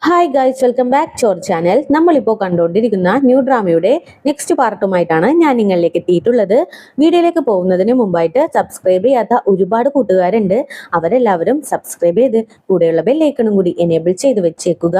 Hi guys, welcome back to our channel. നമ്മളിപ്പോൾ കണ്ടുകൊണ്ടിരിക്കുന്ന new ഡ്രാമയുടെ next പാർട്ടുമായിട്ടാണ് ഞാൻ നിങ്ങളിലേക്ക് എത്തിയിട്ടുള്ളത്. വീഡിയോയിലേക്ക് പോകുന്നതിന് മുമ്പായിട്ട് സബ്സ്ക്രൈബ് ചെയ്യാത്ത ഒരുപാട് കൂട്ടുകാരുണ്ട്. അവരെല്ലാവരും സബ്സ്ക്രൈബ് ചെയ്ത് കൂടെയുള്ള ബെല്ലൈക്കണും കൂടി എനേബിൾ ചെയ്ത് വെച്ചേക്കുക.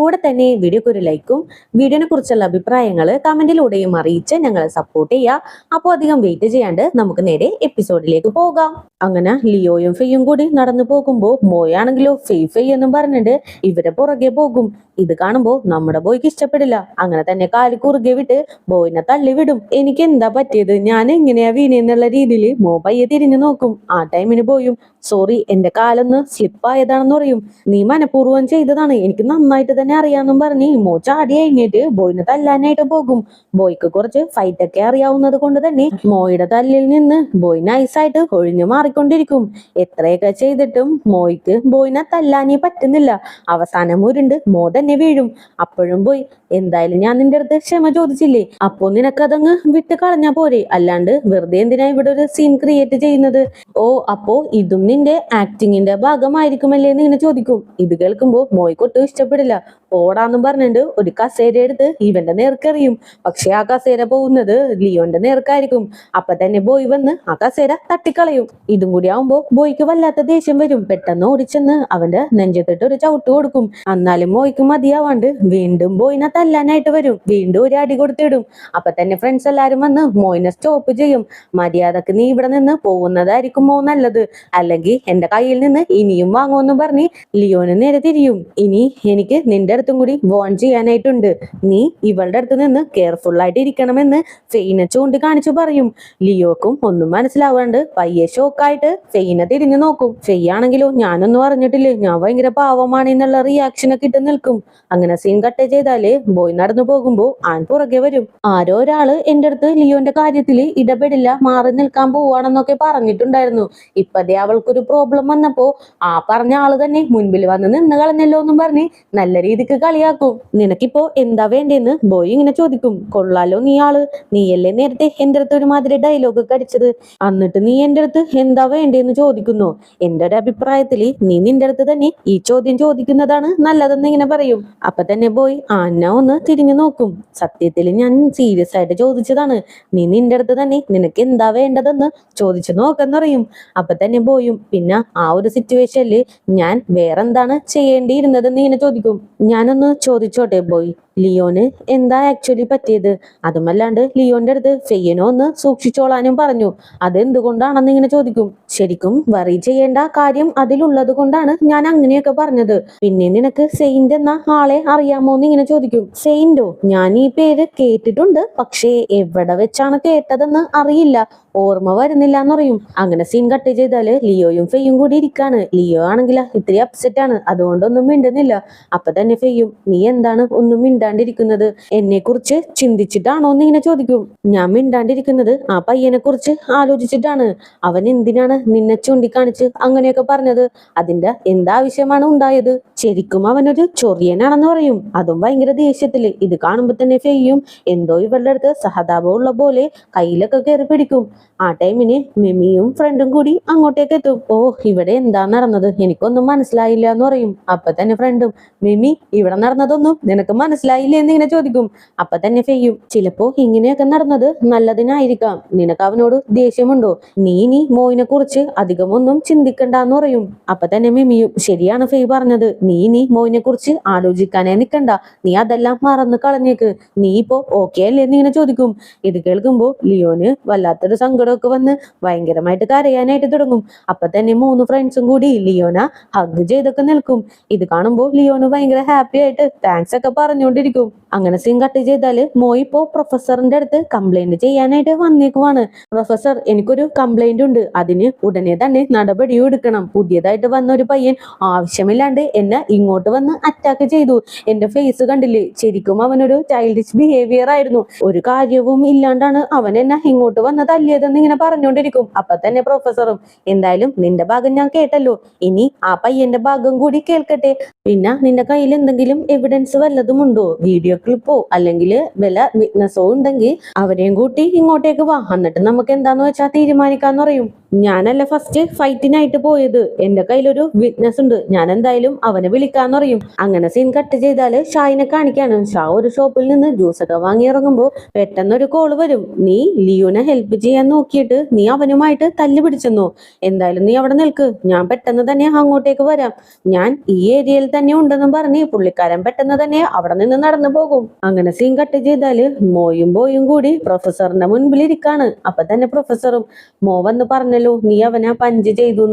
കൂടെ തന്നെ വീഡിയോക്ക് ഒരു ലൈക്കും വീഡിയോനെ കുറിച്ചുള്ള അഭിപ്രായങ്ങൾ കമന്റിലൂടെയും അറിയിച്ച് ഞങ്ങളെ സപ്പോർട്ട് ചെയ്യുക. അപ്പോൾ അധികം വെയിറ്റ് ചെയ്യാണ്ട് നമുക്ക് നേരെ എപ്പിസോഡിലേക്ക് പോകാം. അങ്ങനെ ലിയോയും ഫെയ്യും കൂടി നടന്നു പോകുമ്പോൾ മോയാണെങ്കിലോ ഫെയ് എന്നും പറഞ്ഞിട്ട് ഇവരെ പുറകെ പോകും. ഇത് കാണുമ്പോ നമ്മുടെ ബോയ്ക്ക് ഇഷ്ടപ്പെടില്ല. അങ്ങനെ തന്നെ കാല് കുറുകെ വിട്ട് ബോയിനെ തള്ളി വിടും. എനിക്ക് എന്താ പറ്റിയത്, ഞാൻ എങ്ങനെയാ വീണെന്നുള്ള രീതിയിൽ മോ പയ്യെ തിരിഞ്ഞു നോക്കും. ആ ടൈമിന് ബോയും സോറി എന്റെ കാലൊന്ന് സ്ലിപ്പായതാണെന്ന് പറയും. നീ മനഃപൂർവ്വം ചെയ്തതാണ്, എനിക്ക് നന്നായിട്ട് തന്നെ അറിയാമെന്നും പറഞ്ഞ് മോ ചാടി കഴിഞ്ഞിട്ട് ബോയിനെ തല്ലാനായിട്ട് പോകും. ബോയ്ക്ക് കുറച്ച് ഫൈറ്റ് ഒക്കെ അറിയാവുന്നത് കൊണ്ട് തന്നെ മോയുടെ തല്ലിൽ നിന്ന് ബോയ് നൈസായിട്ട് ഒഴിഞ്ഞു മാറിക്കൊണ്ടിരിക്കും. എത്രയൊക്കെ ചെയ്തിട്ടും മോയ്ക്ക് ബോയിനെ തല്ലാനേ പറ്റുന്നില്ല. അവസാനം ഉരുണ്ട് മോ തന്നെ വീഴും. അപ്പോഴും പോയി എന്തായാലും ഞാൻ നിന്റെ അടുത്ത് ക്ഷമ ചോദിച്ചില്ലേ, അപ്പോ നിനക്കതങ്ങ് വിട്ട് കളഞ്ഞാ പോരെ, അല്ലാണ്ട് വെറുതെ എന്തിനാ ഇവിടെ ഒരു സീൻ ക്രിയേറ്റ് ചെയ്യുന്നത്? ഓ അപ്പോ ഇതും നിന്റെ ആക്ടിങ്ങിന്റെ ഭാഗമായിരിക്കുമല്ലേ എന്ന് ഇങ്ങനെ ചോദിക്കും. ഇത് കേൾക്കുമ്പോ മോയ്ക്കൊട്ടും ഇഷ്ടപ്പെടില്ല. ഓടാന്നും പറഞ്ഞിട്ട് ഒരു കസേര എടുത്ത് ഇവന്റെ നേർക്കെറിയും. പക്ഷെ ആ കസേര പോകുന്നത് ലിയോന്റെ നേർക്കായിരിക്കും. അപ്പൊ തന്നെ ബോയ് വന്ന് ആ കസേര തട്ടിക്കളയും. ഇതും കൂടി ആവുമ്പോ ബോയ്ക്ക് വല്ലാത്ത ദേഷ്യം വരും. പെട്ടെന്ന് ഓടിച്ചെന്ന് അവന്റെ നെഞ്ചത്തിട്ട് ഒരു ചവിട്ട് കൊടുക്കും. എന്നാലും മോയ്ക്ക് മതിയാവാണ്ട് വീണ്ടും ബോയിനെ തല്ലാനായിട്ട് വരും. വീണ്ടും ഒരു അടി കൊടുത്തിടും. അപ്പൊ തന്നെ ഫ്രണ്ട്സ് എല്ലാരും വന്ന് മോയിനെ സ്റ്റോപ്പ് ചെയ്യും. മര്യാദക്ക് നീ ഇവിടെ നിന്ന് പോകുന്നതായിരിക്കും മോ നല്ലത്, അല്ലെങ്കിൽ എന്റെ കയ്യിൽ നിന്ന് ഇനിയും വാങ്ങുമെന്ന് പറഞ്ഞ് ലിയോന് നേരെ തിരിയും. ഇനി എനിക്ക് നിന്റെ അടുത്തും കൂടി വോൺ ചെയ്യാനായിട്ടുണ്ട്. നീ ഇവളുടെ അടുത്ത് നിന്ന് കെയർഫുൾ ആയിട്ട് ഇരിക്കണമെന്ന് ഫെയിനെ ചൂണ്ടിക്കാണിച്ചു പറയും. ലിയോക്കും ഒന്നും മനസ്സിലാവാണ്ട് പയ്യെ ഷോക്കായിട്ട് ഫെയിനെ തിരിഞ്ഞു നോക്കും. ഫെയ് ആണെങ്കിലോ ഞാനൊന്നും അറിഞ്ഞിട്ടില്ലേ, ഞാൻ ഭയങ്കര പാവമാണ് എന്നുള്ള റിയാക്ഷൻ ഒക്കെ ഇട്ട് നിൽക്കും. അങ്ങനെ സീൻ കട്ട് ചെയ്താല് ബോയ് നടന്നു പോകുമ്പോ ആൻ പുറകെ വരും. ആരോ ഒരാള് എന്റെ അടുത്ത് ലിയോന്റെ കാര്യത്തിൽ ഇടപെടില്ല, മാറി നിൽക്കാൻ പോവാണെന്നൊക്കെ പറഞ്ഞിട്ടുണ്ടായിരുന്നു. ഇപ്പതേ അവൾക്കൊരു പ്രോബ്ലം വന്നപ്പോ ആ പറഞ്ഞ ആള് തന്നെ മുൻപിൽ വന്ന് നിന്ന് കളഞ്ഞല്ലോ എന്നും പറഞ്ഞ് നല്ല രീതിക്ക് കളിയാക്കും. നിനക്കിപ്പോ എന്താ വേണ്ടേന്ന് ബോയ് ഇങ്ങനെ ചോദിക്കും. കൊള്ളാലോ നീ ആള്, നീയല്ലേ നേരത്തെ എന്റെ അടുത്ത് ഒരുമാതിരി ഡയലോഗ് ഒക്കെ അടിച്ചത്, എന്നിട്ട് നീ എന്റെ അടുത്ത് എന്താ വേണ്ടേന്ന് ചോദിക്കുന്നു. എന്റെ ഒരു അഭിപ്രായത്തില് നീ നിന്റെ അടുത്ത് തന്നെ ഈ ചോദ്യം ചോദിക്കുന്നതാണ് നല്ലതെന്ന് ഇങ്ങനെ പറയും. അപ്പൊ തന്നെ ബോയ് ആന്ന ഒന്ന് തിരിഞ്ഞു നോക്കും. സത്യത്തിൽ ഞാൻ സീരിയസ് ആയിട്ട് ചോദിച്ചതാണ്, നീ നിന്റെ അടുത്ത് തന്നെ നിനക്ക് എന്താ വേണ്ടതെന്ന് ചോദിച്ചു നോക്കെന്ന് പറയും. അപ്പൊ തന്നെ ബോയും പിന്നെ ആ ഒരു സിറ്റുവേഷനിൽ ഞാൻ വേറെന്താണ് ചെയ്യേണ്ടിയിരുന്നതെന്ന് ഇങ്ങനെ ചോദിക്കും. ഞാനൊന്ന് ചോദിച്ചോട്ടെ ബോയ്, ലിയോന് എന്താ ആക്ച്വലി പറ്റിയത്? അതുമല്ലാണ്ട് ലിയോന്റെ അടുത്ത് ഫെയ്യനോ ഒന്ന് സൂക്ഷിച്ചോളാനും പറഞ്ഞു, അതെന്തുകൊണ്ടാണെന്ന് ഇങ്ങനെ ചോദിക്കും. ശരിക്കും വറി ചെയ്യേണ്ട കാര്യം അതിലുള്ളത് കൊണ്ടാണ് ഞാൻ അങ്ങനെയൊക്കെ പറഞ്ഞത്. പിന്നെ നിനക്ക് സെയിന്റ് എന്ന ആളെ അറിയാമോ എന്ന് ഇങ്ങനെ ചോദിക്കും. സെയിന്റോ? ഞാൻ ഈ പേര് കേട്ടിട്ടുണ്ട്, പക്ഷേ എവിടെ വെച്ചാണ് കേട്ടതെന്ന് അറിയില്ല, ഓർമ്മ വരുന്നില്ല എന്ന് പറയും. അങ്ങനെ സീൻ കട്ട് ചെയ്താല് ലിയോയും ഫെയ്യും കൂടി ഇരിക്കാണ്. ലിയോ ആണെങ്കിൽ ഇത്തിരി അപ്സെറ്റ് ആണ്, അതുകൊണ്ടൊന്നും മിണ്ടുന്നില്ല. അപ്പൊ തന്നെ ഫെയ്യും നീ എന്താണ് ഒന്നും മിണ്ടാണ്ടിരിക്കുന്നത്, എന്നെ കുറിച്ച് ചിന്തിച്ചിട്ടാണോ എന്ന് ഇങ്ങനെ ചോദിക്കും. ഞാൻ മിണ്ടാണ്ടിരിക്കുന്നത് ആ പയ്യനെ കുറിച്ച് ആലോചിച്ചിട്ടാണ്. അവൻ എന്തിനാണ് നിന്നെ ചൂണ്ടിക്കാണിച്ച് അങ്ങനെയൊക്കെ പറഞ്ഞത്? അതിന്റെ എന്താവശ്യമാണ് ഉണ്ടായത്? ശരിക്കും അവനൊരു ചൊറിയനാണെന്ന് പറയും, അതും ഭയങ്കര ദേഷ്യത്തില്. ഇത് കാണുമ്പോ തന്നെ ഫെയ്യും എന്തോ ഇവളുടെ അടുത്ത് സഹതാപമുള്ള പോലെ കയ്യിലൊക്കെ കയറി പിടിക്കും. ആ ടൈമിന് മെമിയും ഫ്രണ്ടും കൂടി അങ്ങോട്ടേക്ക് എത്തും. ഓ ഇവിടെ എന്താ നടന്നത്, എനിക്കൊന്നും മനസ്സിലായില്ല എന്ന് പറയും. അപ്പൊ തന്നെ ഫ്രണ്ടും മെമി ഇവിടെ നടന്നതൊന്നും നിനക്ക് മനസ്സിലായില്ലേ എന്ന് ഇങ്ങനെ ചോദിക്കും. അപ്പൊ തന്നെ ഫെയ്യും ചിലപ്പോ ഇങ്ങനെയൊക്കെ നടന്നത് നല്ലതിനായിരിക്കാം, നിനക്ക് അവനോട് ദേഷ്യമുണ്ടോ? നീ മോയിനെ കുറിച്ച് അധികമൊന്നും ചിന്തിക്കണ്ടെന്ന് പറയും. അപ്പൊ തന്നെ മെമിയും ശരിയാണ് ഫെയ് പറഞ്ഞത്, നീ മോയിനെ കുറിച്ച് ആലോചിക്കാനേ നിക്കണ്ട, നീ അതെല്ലാം മറന്നു കളഞ്ഞേക്ക്, നീ ഇപ്പോ ഓക്കെ അല്ലേ എന്ന് ഇങ്ങനെ ചോദിക്കും. ഇത് കേൾക്കുമ്പോ ലിയോന് വല്ലാത്തൊരു സങ്കടമൊക്കെ വന്ന് ഭയങ്കരമായിട്ട് കരയാനായിട്ട് തുടങ്ങും. അപ്പൊ തന്നെ 3 ഫ്രണ്ട്സും കൂടി ലിയോന ഹഗ് ചെയ്തൊക്കെ നിൽക്കും. ഇത് കാണുമ്പോ ലിയോന് ഭയങ്കര ഹാപ്പി ആയിട്ട് താങ്ക്സ് ഒക്കെ പറഞ്ഞുകൊണ്ടിരിക്കും. അങ്ങനെ സീൻ കട്ട് ചെയ്താല് മോയ് ഇപ്പോ പ്രൊഫസറിന്റെ അടുത്ത് കംപ്ലൈന്റ് ചെയ്യാനായിട്ട് വന്നേക്കുവാണ്. പ്രൊഫസർ എനിക്കൊരു കംപ്ലൈന്റ് ഉണ്ട്, അതിന് ഉടനെ തന്നെ നടപടിയും എടുക്കണം. പുതിയതായിട്ട് വന്ന ഒരു പയ്യൻ ആവശ്യമില്ലാണ്ട് എന്നെ ഇങ്ങോട്ട് വന്ന് അറ്റാക്ക് ചെയ്തു. എന്റെ ഫേസ് കണ്ടില്ലേ, ശരിക്കും അവനൊരു ചൈൽഡിഷ് ബിഹേവിയർ ആയിരുന്നു, ഒരു കാര്യവും ഇല്ലാണ്ടാണ് അവൻ എന്നെ ഇങ്ങോട്ട് വന്ന് തല്ലിയതെന്ന് ഇങ്ങനെ പറഞ്ഞുകൊണ്ടിരിക്കും. അപ്പൊ തന്നെ പ്രൊഫസറും എന്തായാലും നിന്റെ ഭാഗം ഞാൻ കേട്ടല്ലോ, ഇനി ആ പയ്യന്റെ ഭാഗം കൂടി കേൾക്കട്ടെ. പിന്നെ നിന്റെ കയ്യിൽ എന്തെങ്കിലും എവിഡൻസ് വല്ലതും ഉണ്ടോ, വീഡിയോ ക്ലിപ്പോ അല്ലെങ്കിൽ വല്ല വിറ്റ്നസോ ഉണ്ടെങ്കിൽ അവരെയും കൂട്ടി ഇങ്ങോട്ടേക്ക് വാ, എന്നിട്ട് നമുക്ക് എന്താന്ന് വെച്ചാൽ തീരുമാനിക്കാന്ന് പറയും. ഞാനല്ല ഫസ്റ്റ് ഫൈറ്റിനായിട്ട് പോയത്. എന്റെ കയ്യിലൊരു വിറ്റ്നസ് ഉണ്ട്. ഞാൻ എന്തായാലും അവനെ വിളിക്കാന്ന് പറയും. അങ്ങനെ സീൻ കട്ട് ചെയ്താല് ഷായിനെ കാണിക്കാണ്. ഷാ ഒരു ഷോപ്പിൽ നിന്ന് ജ്യൂസ് ഒക്കെ വാങ്ങി ഇറങ്ങുമ്പോ പെട്ടെന്ന് ഒരു കോള് വരും. നീ ലിയോനെ ഹെൽപ്പ് ചെയ്യാൻ നോക്കിയിട്ട് നീ അവനുമായിട്ട് തല്ലു പിടിച്ചെന്നോ? എന്തായാലും നീ അവിടെ നിൽക്ക്, ഞാൻ പെട്ടെന്ന് തന്നെ അങ്ങോട്ടേക്ക് വരാം. ഞാൻ ഈ ഏരിയയിൽ തന്നെ ഉണ്ടെന്നും പറഞ്ഞ് പുള്ളിക്കാരൻ പെട്ടെന്ന് തന്നെ അവിടെ നിന്ന് നടന്നു പോകും. അങ്ങനെ സീൻ കട്ട് ചെയ്താല് മോയും ബോയും കൂടി പ്രൊഫസറിന്റെ മുൻപിൽ ഇരിക്കാണ്. അപ്പൊ തന്നെ പ്രൊഫസറും മോ വന്ന് പറഞ്ഞല്ലോ നീ അവനെ പഞ്ച് ചെയ്തു.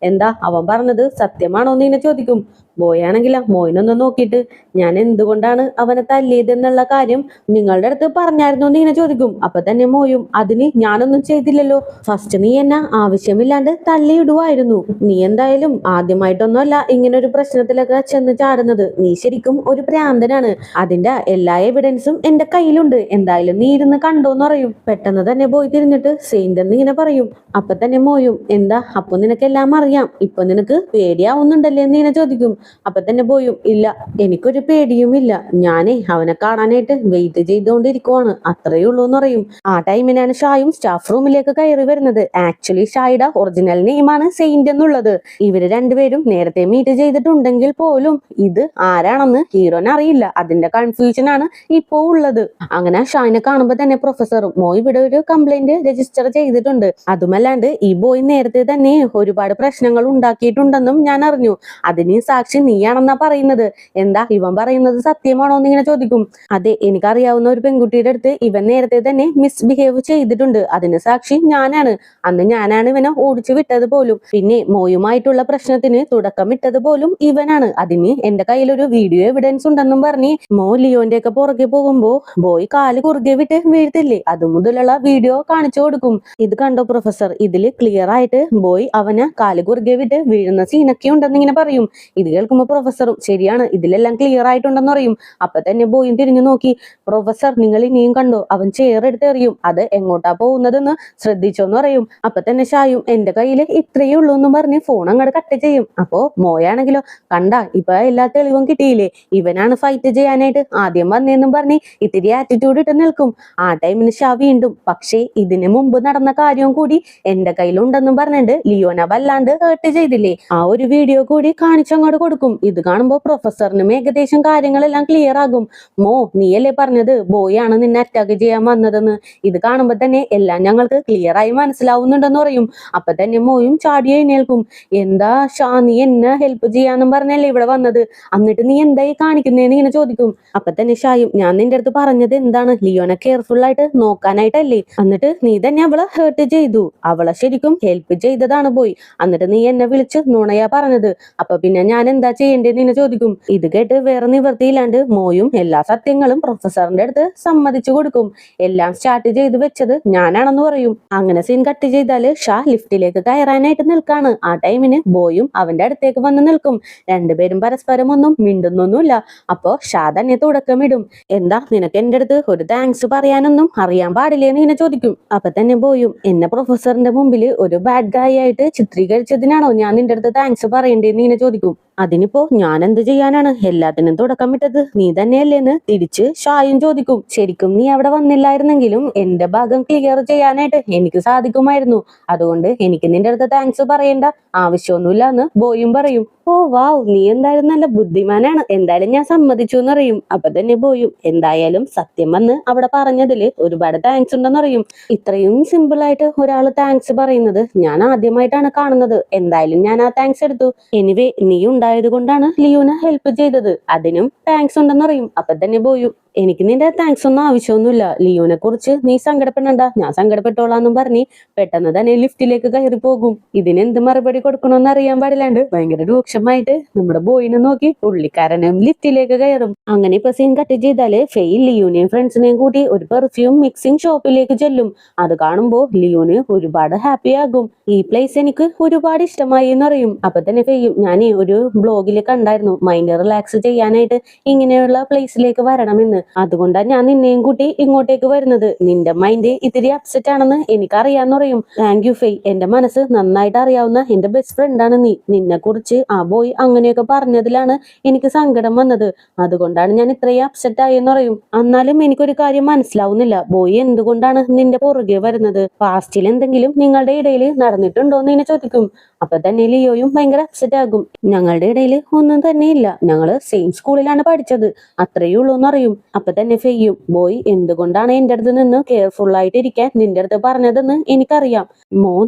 എന്താ അവൻ പറഞ്ഞത് സത്യമാണോ എന്ന് ഇങ്ങനെ ചോദിക്കും. ബോയാണെങ്കിലാ മോയിനൊന്ന് നോക്കിയിട്ട് ഞാൻ എന്തുകൊണ്ടാണ് അവനെ തല്ലിയതെന്നുള്ള കാര്യം നിങ്ങളുടെ അടുത്ത് പറഞ്ഞായിരുന്നു എന്ന് ഇങ്ങനെ ചോദിക്കും. അപ്പൊ തന്നെ മോയും അതിന് ഞാനൊന്നും ചെയ്തില്ലല്ലോ, ഫസ്റ്റ് നീ എന്നെ ആവശ്യമില്ലാണ്ട് തള്ളിയിടുവായിരുന്നു. നീ എന്തായാലും ആദ്യമായിട്ടൊന്നുമല്ല ഇങ്ങനെ ഒരു പ്രശ്നത്തിലൊക്കെ ചെന്ന് ചാടുന്നത്. നീ ശരിക്കും ഒരു ഭ്രാന്തനാണ്. അതിന്റെ എല്ലാ എവിഡൻസും എന്റെ കയ്യിലുണ്ട്. എന്തായാലും നീ ഇരുന്ന് കണ്ടോന്ന് പറയും. പെട്ടെന്ന് തന്നെ പോയി തിരിഞ്ഞിട്ട് സെയിന്റ് എന്ന് ഇങ്ങനെ പറയും. അപ്പൊ തന്നെ മോയും എന്താ അപ്പൊ നിനക്കെല്ലാം അറിയാം, ഇപ്പൊ നിനക്ക് പേടിയാവുന്നുണ്ടല്ലേ എന്ന് ഇങ്ങനെ ചോദിക്കും. അപ്പൊ തന്നെ പോയും ഇല്ല, എനിക്കൊരു പേടിയുമില്ല. ഞാനേ അവനെ കാണാനായിട്ട് വെയിറ്റ് ചെയ്തുകൊണ്ടിരിക്കുവാണ്, അത്രയേ ഉള്ളൂ എന്ന് പറയും. ആ ടൈമിനാണ് ഷായും സ്റ്റാഫ് റൂമിലേക്ക് കയറി വരുന്നത്. ആക്ച്വലി ഷായുടെ ഒറിജിനൽ നെയിമാണ് സെയിന്റ് എന്നുള്ളത്. ഇവര് രണ്ടുപേരും നേരത്തെ മീറ്റ് ചെയ്തിട്ടുണ്ടെങ്കിൽ പോലും ഇത് ആരാണെന്ന് ഹീറോന് അറിയില്ല. അതിന്റെ കൺഫ്യൂഷൻ ആണ് ഇപ്പോ ഉള്ളത്. അങ്ങനെ ഷായിനെ കാണുമ്പോ തന്നെ പ്രൊഫസറും മോ ഇവിടെ ഒരു കംപ്ലൈന്റ് രജിസ്റ്റർ ചെയ്തിട്ടുണ്ട്. അതുമല്ലാണ്ട് ഈ ബോയ് നേരത്തെ തന്നെ ഒരുപാട് പ്രശ്നങ്ങൾ ഉണ്ടാക്കിയിട്ടുണ്ടെന്നും ഞാൻ അറിഞ്ഞു. അതിന് സാക്ഷി നീയാണെന്നാ പറയുന്നത്. എന്താ ഇവൻ പറയുന്നത് സത്യമാണോ എന്ന് ഇങ്ങനെ ചോദിക്കും. അതെ, എനിക്കറിയാവുന്ന ഒരു പെൺകുട്ടിയുടെ അടുത്ത് ഇവൻ നേരത്തെ തന്നെ മിസ്ബിഹേവ് ചെയ്തിട്ടുണ്ട്. അതിന് സാക്ഷി ഞാനാണ്. അന്ന് ഞാനാണ് ഇവനെ ഓടിച്ചു വിട്ടത് പോലും. പിന്നെ മോയുമായിട്ടുള്ള പ്രശ്നത്തിന് തുടക്കമിട്ടത് പോലും ഇവനാണ്. അതിന് എന്റെ കയ്യിലൊരു വീഡിയോ എവിഡൻസ് ഉണ്ടെന്നും പറഞ്ഞ് മോ ലിയോന്റെ ഒക്കെ പുറകെ പോകുമ്പോ ബോയ് കാല് കുറുകെ വിട്ട് വീഴ്ത്തില്ലേ, അത് മുതലുള്ള വീഡിയോ കാണിച്ചു കൊടുക്കും. ഇത് കണ്ടോ പ്രൊഫസർ, ഇതില് ക്ലിയർ ആയിട്ട് ബോയ് അവന് കാല് കുറുകെ വിട്ട് വീഴുന്ന സീനൊക്കെ ഉണ്ടെന്ന് ഇങ്ങനെ പറയും. ഇത് കേൾക്കുമ്പോ പ്രൊഫസറും ശരിയാണ്, ഇതിലെല്ലാം ക്ലിയർ ആയിട്ടുണ്ടെന്ന് പറയും. അപ്പൊ തന്നെ ബോയും തിരിഞ്ഞു നോക്കി. പ്രൊഫസർ നിങ്ങൾ ഇനിയും കണ്ടോ, അവൻ ചെയർ എടുത്ത് എറിയും, അത് എങ്ങോട്ടാ പോകുന്നതെന്ന് ശ്രദ്ധിച്ചോന്ന് പറയും. അപ്പൊ തന്നെ ഷായും എന്റെ കയ്യിൽ ഇത്രയേ ഉള്ളൂ എന്നും പറഞ്ഞ് ഫോൺ അങ്ങോട്ട് കട്ട് ചെയ്യും. അപ്പോ മോയാണെങ്കിലോ കണ്ട ഇപ്പൊ എല്ലാ തെളിവും കിട്ടിയില്ലേ, ഇവനാണ് ഫൈറ്റ് ചെയ്യാനായിട്ട് ആദ്യം വന്നേന്നും പറഞ്ഞ് ഇത്തിരി ആറ്റിറ്റ്യൂഡ് ഇട്ട് നിൽക്കും. ആ ടൈമിന് ഷാ വീണ്ടും പക്ഷേ ഇതിന് മുമ്പ് നടന്ന കാര്യവും കൂടി എന്റെ കയ്യിലുണ്ടെന്നും പറഞ്ഞിട്ട് ലിയോന വല്ലാണ്ട് ഹേർട്ട് ചെയ്തില്ലേ, ആ ഒരു വീഡിയോ കൂടി കാണിച്ചങ്ങോട്ട് കൊടുക്കും. ഇത് കാണുമ്പോ പ്രൊഫസറിനും ഏകദേശം കാര്യങ്ങളെല്ലാം ക്ലിയർ ആകും. മോ നീയല്ലേ പറഞ്ഞത് ബോയ് ആണ് നിന്നെ അറ്റാക്ക് ചെയ്യാൻ വന്നതെന്ന്. ഇത് കാണുമ്പോ തന്നെ എല്ലാം ഞങ്ങൾക്ക് ക്ലിയർ ആയി മനസ്സിലാവുന്നുണ്ടെന്ന് പറയും. അപ്പൊ തന്നെ മോയും ചാടി എഴുന്നേൽക്കും. എന്താ ഷാ നീ എന്നെ ഹെൽപ്പ് ചെയ്യാന്നും പറഞ്ഞല്ലേ ഇവിടെ വന്നത്, എന്നിട്ട് നീ എന്തായി കാണിക്കുന്നേന്ന് ഇങ്ങനെ ചോദിക്കും. അപ്പൊ തന്നെ ഷായും ഞാൻ നിന്റെ അടുത്ത് പറഞ്ഞത് എന്താണ്, ലിയോനെ കെയർഫുൾ ആയിട്ട് നോക്കാനായിട്ടല്ലേ, എന്നിട്ട് നീ തന്നെ അവളെ ഹേർട്ട് ചെയ്തു. അവളെ ശരിക്കും ഹെൽപ്പ് ചെയ്തതാണ് ബോയ്, എന്നിട്ട് നീ എന്നെ വിളിച്ച് നുണയാ പറഞ്ഞത്. അപ്പൊ പിന്നെ ഞാൻ എന്താ ചെയ്യേണ്ടതെന്ന് ഇങ്ങനെ ചോദിക്കും. ഇത് കേട്ട് വേറെ നിവൃത്തിയില്ലാണ്ട് മോയും എല്ലാ സത്യങ്ങളും പ്രൊഫസറിന്റെ അടുത്ത് സമ്മതിച്ചു കൊടുക്കും. എല്ലാം സ്റ്റാർട്ട് ചെയ്ത് വെച്ചത് ഞാനാണെന്ന് പറയും. അങ്ങനെ സീൻ കട്ട് ചെയ്താല് ഷാ ലിഫ്റ്റിലേക്ക് കയറാനായിട്ട് നിൽക്കാണ്. ആ ടൈമിന് ബോയും അവന്റെ അടുത്തേക്ക് വന്ന് നിൽക്കും. രണ്ടുപേരും പരസ്പരം ഒന്നും മിണ്ടുന്നൊന്നുമില്ല. അപ്പോ ഷാ തന്നെ തുടക്കമിടും. എന്താ നിനക്ക് എന്റെ അടുത്ത് ഒരു താങ്ക്സ് പറയാനൊന്നും അറിയാൻ പാടില്ലേന്ന് ഇങ്ങനെ ചോദിക്കും. അപ്പൊ തന്നെ ബോയും എന്നെ പ്രൊഫസറിന്റെ മുമ്പിൽ ഒരു ബാഡ് ഗായ് ആയിട്ട് ചിത്രീകരിച്ചതിനാണോ ഞാൻ നിന്റെ അടുത്ത് താങ്ക്സ് പറയേണ്ടതെന്ന് ഇങ്ങനെ ചോദിക്കും. അതിനിപ്പോ ഞാൻ എന്ത് ചെയ്യാനാണ്, എല്ലാത്തിനും തുടക്കമിട്ടത് നീ തന്നെയല്ലേന്ന് തിരിച്ച് ഷായും ചോദിക്കും. ശരിക്കും നീ അവിടെ വന്നില്ലായിരുന്നെങ്കിലും എന്റെ ഭാഗം ക്ലിയർ ചെയ്യാനായിട്ട് എനിക്ക് സാധിക്കുമായിരുന്നു. അതുകൊണ്ട് എനിക്ക് നിന്റെ അടുത്ത് താങ്ക്സ് പറയേണ്ട ആവശ്യമൊന്നുമില്ല എന്ന് ബോയും പറയും. ഓ വാവ്, നീ എന്തായാലും നല്ല ബുദ്ധിമാനാണ്, എന്തായാലും ഞാൻ സമ്മതിച്ചു എന്നറിയും. അപ്പൊ തന്നെ ബോയും എന്തായാലും സത്യം വന്ന് അവിടെ പറഞ്ഞതില് ഒരുപാട് താങ്ക്സ് ഉണ്ടെന്ന് അറിയും. ഇത്രയും സിമ്പിൾ ആയിട്ട് ഒരാൾ താങ്ക്സ് പറയുന്നത് ഞാൻ ആദ്യമായിട്ടാണ് കാണുന്നത്. എന്തായാലും ഞാൻ ആ താങ്ക്സ് എടുത്തു. എനിവേ നീ ഉണ്ടായത് കൊണ്ടാണ് ലിയോനെ ഹെൽപ്പ് ചെയ്തത്, അതിനും താങ്ക്സ് ഉണ്ടെന്ന് അറിയും. അപ്പൊ തന്നെ ബോയും എനിക്ക് നിന്റെ താങ്ക്സ് ഒന്നും ആവശ്യമൊന്നുമില്ല, ലിയോനെ കുറിച്ച് നീ സങ്കടപ്പെടണ്ട, ഞാൻ സങ്കടപ്പെട്ടോളാന്നും പറഞ്ഞ് പെട്ടെന്ന് തന്നെ ലിഫ്റ്റിലേക്ക് കയറി പോകും. ഇതിനെന്ത് മറുപടി കൊടുക്കണമെന്ന് അറിയാൻ പാടില്ലാണ്ട് ഭയങ്കര രൂക്ഷമായിട്ട് നമ്മുടെ ബോയിനെ നോക്കി പുള്ളിക്കാരനും ലിഫ്റ്റിലേക്ക് കയറും. അങ്ങനെ ഇപ്പൊ സീൻ കട്ട് ചെയ്താല് ഫെയിൽ ലിയോനെയും ഫ്രണ്ട്സിനെയും കൂട്ടി ഒരു പെർഫ്യൂം മിക്സിംഗ് ഷോപ്പിലേക്ക് ചെല്ലും. അത് കാണുമ്പോ ലിയോന് ഒരുപാട് ഹാപ്പി ആകും. ഈ പ്ലേസ് എനിക്ക് ഒരുപാട് ഇഷ്ടമായി എന്നറിയും. അപ്പൊ തന്നെ ഫെയ്യും ഞാൻ ഒരു ബ്ലോഗിൽ കണ്ടായിരുന്നു മൈൻഡ് റിലാക്സ് ചെയ്യാനായിട്ട് ഇങ്ങനെയുള്ള പ്ലേസിലേക്ക് വരണമെന്ന്. അതുകൊണ്ടാണ് ഞാൻ നിന്നെയും കൂട്ടി ഇങ്ങോട്ടേക്ക് വരുന്നത്. നിന്റെ മൈൻഡ് ഇത്തിരി അപ്സെറ്റ് ആണെന്ന് എനിക്കറിയാന്ന് പറയും. താങ്ക് യു ഫെയ്, എന്റെ മനസ്സ് നന്നായിട്ട് അറിയാവുന്ന എന്റെ ബെസ്റ്റ് ഫ്രണ്ടാണ് നീ. നിന്നെ കുറിച്ച് ആ ബോയ് അങ്ങനെയൊക്കെ പറഞ്ഞതിലാണ് എനിക്ക് സങ്കടം വന്നത്. അതുകൊണ്ടാണ് ഞാൻ ഇത്രയും അപ്സെറ്റ് ആയെന്ന് പറയും. എന്നാലും എനിക്കൊരു കാര്യം മനസ്സിലാവുന്നില്ല, ബോയ് എന്തുകൊണ്ടാണ് നിന്റെ പുറകെ വരുന്നത്? പാസ്റ്റിൽ എന്തെങ്കിലും നിങ്ങളുടെ ഇടയിൽ നടന്നിട്ടുണ്ടോന്ന് എന്നെ ചോദിക്കും. അപ്പൊ തന്നെ ലിയോയും ഭയങ്കര അപ്സെറ്റ് ആകും. ഞങ്ങളുടെ ഇടയിൽ ഒന്നും തന്നെ ഇല്ല, ഞങ്ങള് സെയിം സ്കൂളിലാണ് പഠിച്ചത്, അത്രയേ ഉള്ളൂ എന്ന് അറിയും. അപ്പൊ തന്നെ ഫെയ്യും, ബോയ് എന്തുകൊണ്ടാണ് എന്റെ അടുത്ത് നിന്ന് കെയർഫുൾ ആയിട്ട് ഇരിക്കാൻ നിന്റെ അടുത്ത് പറഞ്ഞതെന്ന് എനിക്കറിയാം.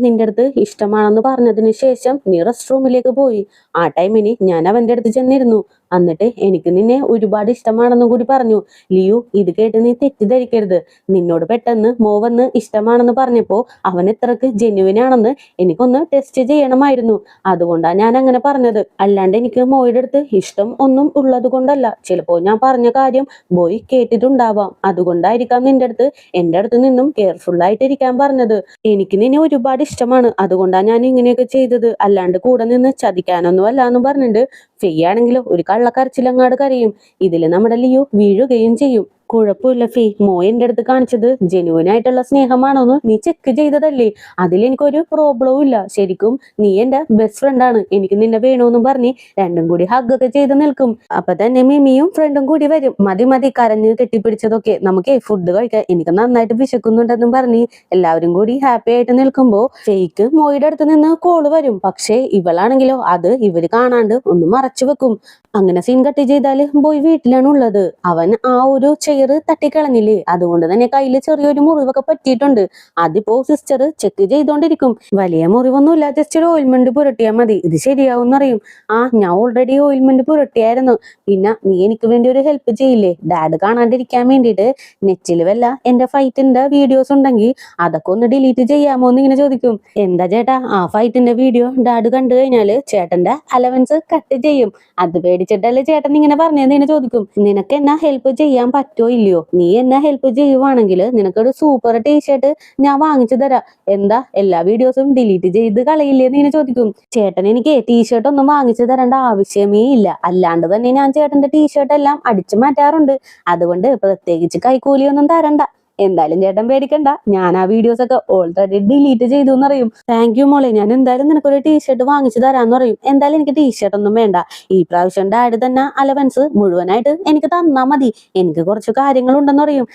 നിന്റെ അടുത്ത് ഇഷ്ടമാണെന്ന് പറഞ്ഞതിന് ശേഷം നീ റെസ്റ്റ് റൂമിലേക്ക് പോയി. ആ ടൈമിന് ഞാൻ അവന്റെ അടുത്ത് ചെന്നിരുന്നു. എന്നിട്ട് എനിക്ക് നിന്നെ ഒരുപാട് ഇഷ്ടമാണെന്നും കൂടി പറഞ്ഞു. ലിയു, ഇത് കേട്ട് നീ തെറ്റിദ്ധരിക്കരുത്. നിന്നോട് പെട്ടെന്ന് വന്ന് ഇഷ്ടമാണെന്ന് പറഞ്ഞപ്പോ അവൻ എത്രക്ക് ജെന്യുവിൻ ആണെന്ന് എനിക്കൊന്ന് ടെസ്റ്റ് ചെയ്യണമായിരുന്നു. അതുകൊണ്ടാണ് ഞാൻ അങ്ങനെ പറഞ്ഞത്. അല്ലാണ്ട് എനിക്ക് മോയുടെ അടുത്ത് ഇഷ്ടം ഒന്നും ഉള്ളത് കൊണ്ടല്ല. ചിലപ്പോ ഞാൻ പറഞ്ഞ കാര്യം ബോയ് കേട്ടിട്ടുണ്ടാവാം. അതുകൊണ്ടായിരിക്കാം നിന്റെ അടുത്ത് എന്റെ അടുത്ത് നിന്നും കെയർഫുൾ ആയിട്ട് ഇരിക്കാൻ പറഞ്ഞത്. എനിക്ക് നിന്നെ ഒരുപാട് ഇഷ്ടമാണ്, അതുകൊണ്ടാണ് ഞാൻ ഇങ്ങനെയൊക്കെ ചെയ്തത്. അല്ലാണ്ട് കൂടെ നിന്ന് ചതിക്കാനൊന്നും അല്ല എന്ന് പറഞ്ഞിട്ട് ഫെയ്യാണെങ്കിലോ ഒരു കള്ളക്കരച്ചിലങ്ങാട് കരയും. ഇതില് നമ്മുടെ ലിയു വീഴുകയും ചെയ്യും. കുഴപ്പമില്ല ഫെയ്, എന്റെ അടുത്ത് കാണിച്ചത് ജെന്യുവൻ ആയിട്ടുള്ള സ്നേഹമാണോന്ന് നീ ചെക്ക് ചെയ്തതല്ലേ? അതിലെനിക്കൊരു പ്രോബ്ലവും ഇല്ല. ശരിക്കും നീ എന്റെ ബെസ്റ്റ് ഫ്രണ്ടാണ്, എനിക്ക് നിന്നെ വേണമെന്നും പറഞ്ഞ് രണ്ടും കൂടി ഹഗ്ഗൊക്കെ ചെയ്ത് നിൽക്കും. അപ്പൊ തന്നെ മിമിയും ഫ്രണ്ടും കൂടി വരും. മതി കരഞ്ഞ് കെട്ടിപ്പിടിച്ചതൊക്കെ, നമുക്ക് ഫുഡ് കഴിക്കാം, എനിക്ക് നന്നായിട്ട് വിശക്കുന്നുണ്ടെന്നും പറഞ്ഞ് എല്ലാവരും കൂടി ഹാപ്പി ആയിട്ട് നിൽക്കുമ്പോ ഫെയ്ക്ക് മോയുടെ അടുത്ത് നിന്ന് കോള് വരും. പക്ഷേ ഇവളാണെങ്കിലോ അത് ഇവര് കാണാണ്ട് ഒന്ന് മറച്ചു വെക്കും. അങ്ങനെ സീൻ കട്ട് ചെയ്താല് ബോയ് വീട്ടിലാണ് ഉള്ളത്. അവൻ ആ ഒരു ചെയർ തട്ടിക്കളഞ്ഞില്ലേ, അതുകൊണ്ട് തന്നെ കയ്യില് ചെറിയൊരു മുറിവൊക്കെ പറ്റിയിട്ടുണ്ട്. അതിപ്പോ സിസ്റ്റർ ചെക്ക് ചെയ്തോണ്ടിരിക്കും. വലിയ മുറിവൊന്നുമില്ല, ജസ്റ്റ് ഒരു ഓയിൽമെന്റ് പുരട്ടിയാൽ മതി, ഇത് ശരിയാവും അറിയും. ഞാൻ ഓൾറെഡി ഓയിൽമെന്റ് പുരട്ടിയായിരുന്നു. പിന്നെ നീ എനിക്ക് വേണ്ടി ഒരു ഹെൽപ്പ് ചെയ്യില്ലേ? ഡാഡ് കാണാണ്ടിരിക്കാൻ വേണ്ടിയിട്ട് നെറ്റിൽ വല്ല എന്റെ ഫൈറ്റിന്റെ വീഡിയോസ് ഉണ്ടെങ്കിൽ അതൊക്കെ ഒന്ന് ഡിലീറ്റ് ചെയ്യാമോ എന്ന് ഇങ്ങനെ ചോദിക്കും. എന്താ ചേട്ടാ, ആ ഫൈറ്റിന്റെ വീഡിയോ ഡാഡ് കണ്ടു കഴിഞ്ഞാല് ചേട്ടന്റെ അലവൻസ് കട്ട് ചെയ്യും, അത് പേടിച്ചിട്ടല്ലേ ചേട്ടൻ ഇങ്ങനെ പറഞ്ഞതെന്ന് ഇങ്ങനെ ചോദിക്കും. നിനക്ക് എന്നാ ഹെൽപ്പ് ചെയ്യാൻ പറ്റുമോ ഇല്ലയോ? നീ എന്നെ ഹെൽപ്പ് ചെയ്യുവാണെങ്കിൽ നിനക്കൊരു സൂപ്പർ ടീഷർട്ട് ഞാൻ വാങ്ങിച്ചു തരാം. എന്താ എല്ലാ വീഡിയോസും ഡിലീറ്റ് ചെയ്ത് കളയില്ലേന്ന് ഇങ്ങനെ ചോദിക്കും. ചേട്ടൻ എനിക്ക് ടീഷർട്ട് ഒന്നും വാങ്ങിച്ചു തരേണ്ട ആവശ്യമേ ഇല്ല, അല്ലാണ്ട് തന്നെ ഞാൻ ചേട്ടന്റെ ടീഷർട്ട് എല്ലാം അടിച്ചു മാറ്റാറുണ്ട്. അതുകൊണ്ട് പ്രത്യേകിച്ച് കൈക്കൂലിയൊന്നും തരണ്ട. എന്തായാലും ചേട്ടൻ പേടിക്കണ്ട, ഞാൻ ആ വീഡിയോസ് ഒക്കെ ഓൾറെഡി ഡിലീറ്റ് ചെയ്തു എന്നറിയും. താങ്ക് യു മോളെ, ഞാൻ എന്തായാലും നിനക്കൊരു ടീഷർട്ട് വാങ്ങിച്ചു തരാന്ന് പറയും. എന്തായാലും എനിക്ക് ടീഷർട്ട് ഒന്നും വേണ്ട, ഈ പ്രാവശ്യം ഡാഡ് തന്നെ അലവൻസ് മുഴുവനായിട്ട് എനിക്ക് തന്നാ മതി, എനിക്ക് കുറച്ച് കാര്യങ്ങളുണ്ടെന്ന് പറയും.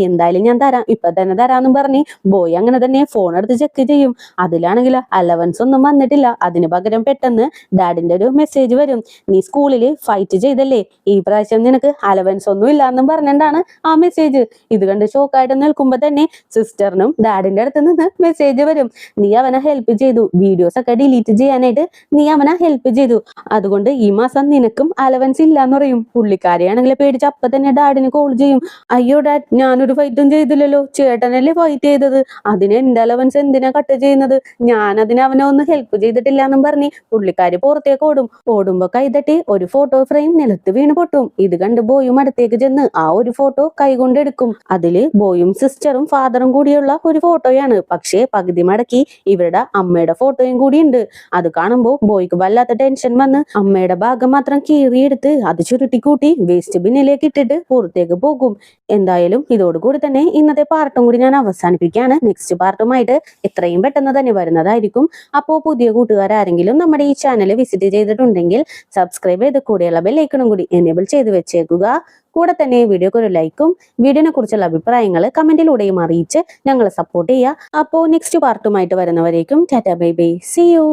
എന്തായാലും ഞാൻ തരാം, ഇപ്പൊ തന്നെ തരാന്നും പറഞ്ഞ് ബോയ് അങ്ങനെ തന്നെ ഫോൺ എടുത്ത് ചെക്ക് ചെയ്യും. അതിലാണെങ്കിൽ അലവൻസ് ഒന്നും വന്നിട്ടില്ല. അതിന് പകരം പെട്ടെന്ന് ഡാഡിന്റെ ഒരു മെസ്സേജ് വരും. നീ സ്കൂളിൽ ഫൈറ്റ് ചെയ്തല്ലേ, ഈ പ്രാവശ്യം നിനക്ക് അലവൻസ് ഒന്നും ഇല്ലാന്നും പറഞ്ഞിട്ടാണ് ആ മെസ്സേജ്. ഇത് കണ്ട് ഷോക്കായിട്ട് നിൽക്കുമ്പോ തന്നെ സിസ്റ്ററിനും ഡാഡിന്റെ അടുത്ത് നിന്ന് മെസ്സേജ് വരും. നീ അവനെ ഹെൽപ്പ് ചെയ്തു, വീഡിയോസ് ഒക്കെ ഡിലീറ്റ് ചെയ്യാനായിട്ട് നീ അവനെ ഹെൽപ്പ് ചെയ്തു, അതുകൊണ്ട് ഈ മാസം നിനക്കും അലവൻസ് ഇല്ലാന്ന് പറയും. പുള്ളിക്കാരിയാണെങ്കിൽ പേടിച്ച് അപ്പൊ തന്നെ ഡാഡിന് കോൾ ചെയ്യും. അയ്യോ ഡാഡ്, ഞാനൊരു ഫൈറ്റും ചെയ്തില്ലല്ലോ, ചേട്ടനല്ലേ ഫൈറ്റ് ചെയ്തത്, അതിന് എന്റെ അലവൻസ് എന്തിനാ കട്ട് ചെയ്യുന്നത്? ഞാൻ അതിന് അവനെ ഒന്ന് ഹെൽപ്പ് ചെയ്തിട്ടില്ല എന്നും പറഞ്ഞ് പുള്ളിക്കാരി പുറത്തേക്ക് ഓടുമ്പോ കൈതട്ടി ഒരു ഫോട്ടോ ഫ്രെയിം നിലത്ത് വീണ് പൊട്ടും. ഇത് കണ്ട് ബോയും അടുത്തേക്ക് ചെന്ന് ആ ഒരു ഫോട്ടോ കൈകൊണ്ടെടുക്കും. അതില് ബോയും സിസ്റ്ററും ഫാദറും കൂടിയുള്ള ഒരു ഫോട്ടോയാണ്. പക്ഷേ പകുതി മടക്കി ഇവരുടെ അമ്മയുടെ ഫോട്ടോയും കൂടി ഉണ്ട്. അത് കാണുമ്പോൾ ബോയ്ക്ക് വല്ലാത്ത ടെൻഷൻ വന്ന് അമ്മയുടെ ഭാഗം മാത്രം കീറിയെടുത്ത് അത് ചുരുട്ടിക്കൂട്ടി വേസ്റ്റ് ബിന്നിലേക്ക് ഇട്ടിട്ട് പുറത്തേക്ക് പോകും. എന്തായാലും ഇതോടുകൂടി തന്നെ ഇന്നത്തെ പാർട്ടും കൂടി ഞാൻ അവസാനിപ്പിക്കുകയാണ്. നെക്സ്റ്റ് പാർട്ടുമായിട്ട് എത്രയും പെട്ടെന്ന് തന്നെ വരുന്നതായിരിക്കും. അപ്പോൾ പുതിയ കൂട്ടുകാരെങ്കിലും നമ്മുടെ ഈ ചാനൽ വിസിറ്റ് ചെയ്തിട്ടുണ്ടെങ്കിൽ സബ്സ്ക്രൈബ് ചെയ്ത് കൂടെയുള്ള ബെല്ലൈക്കണും കൂടി എനേബിൾ ചെയ്ത് വെച്ചേക്കുക. കൂടെ തന്നെ വീഡിയോക്ക് ഒരു ലൈക്കും വീഡിയോനെ കുറിച്ചുള്ള അഭിപ്രായങ്ങൾ കമന്റിലൂടെയും അറിയിച്ച് ഞങ്ങളെ സപ്പോർട്ട് ചെയ്യുക. അപ്പോൾ നെക്സ്റ്റ് പാർട്ടുമായിട്ട് വരുന്നവരേക്കും tata bye bye, see U.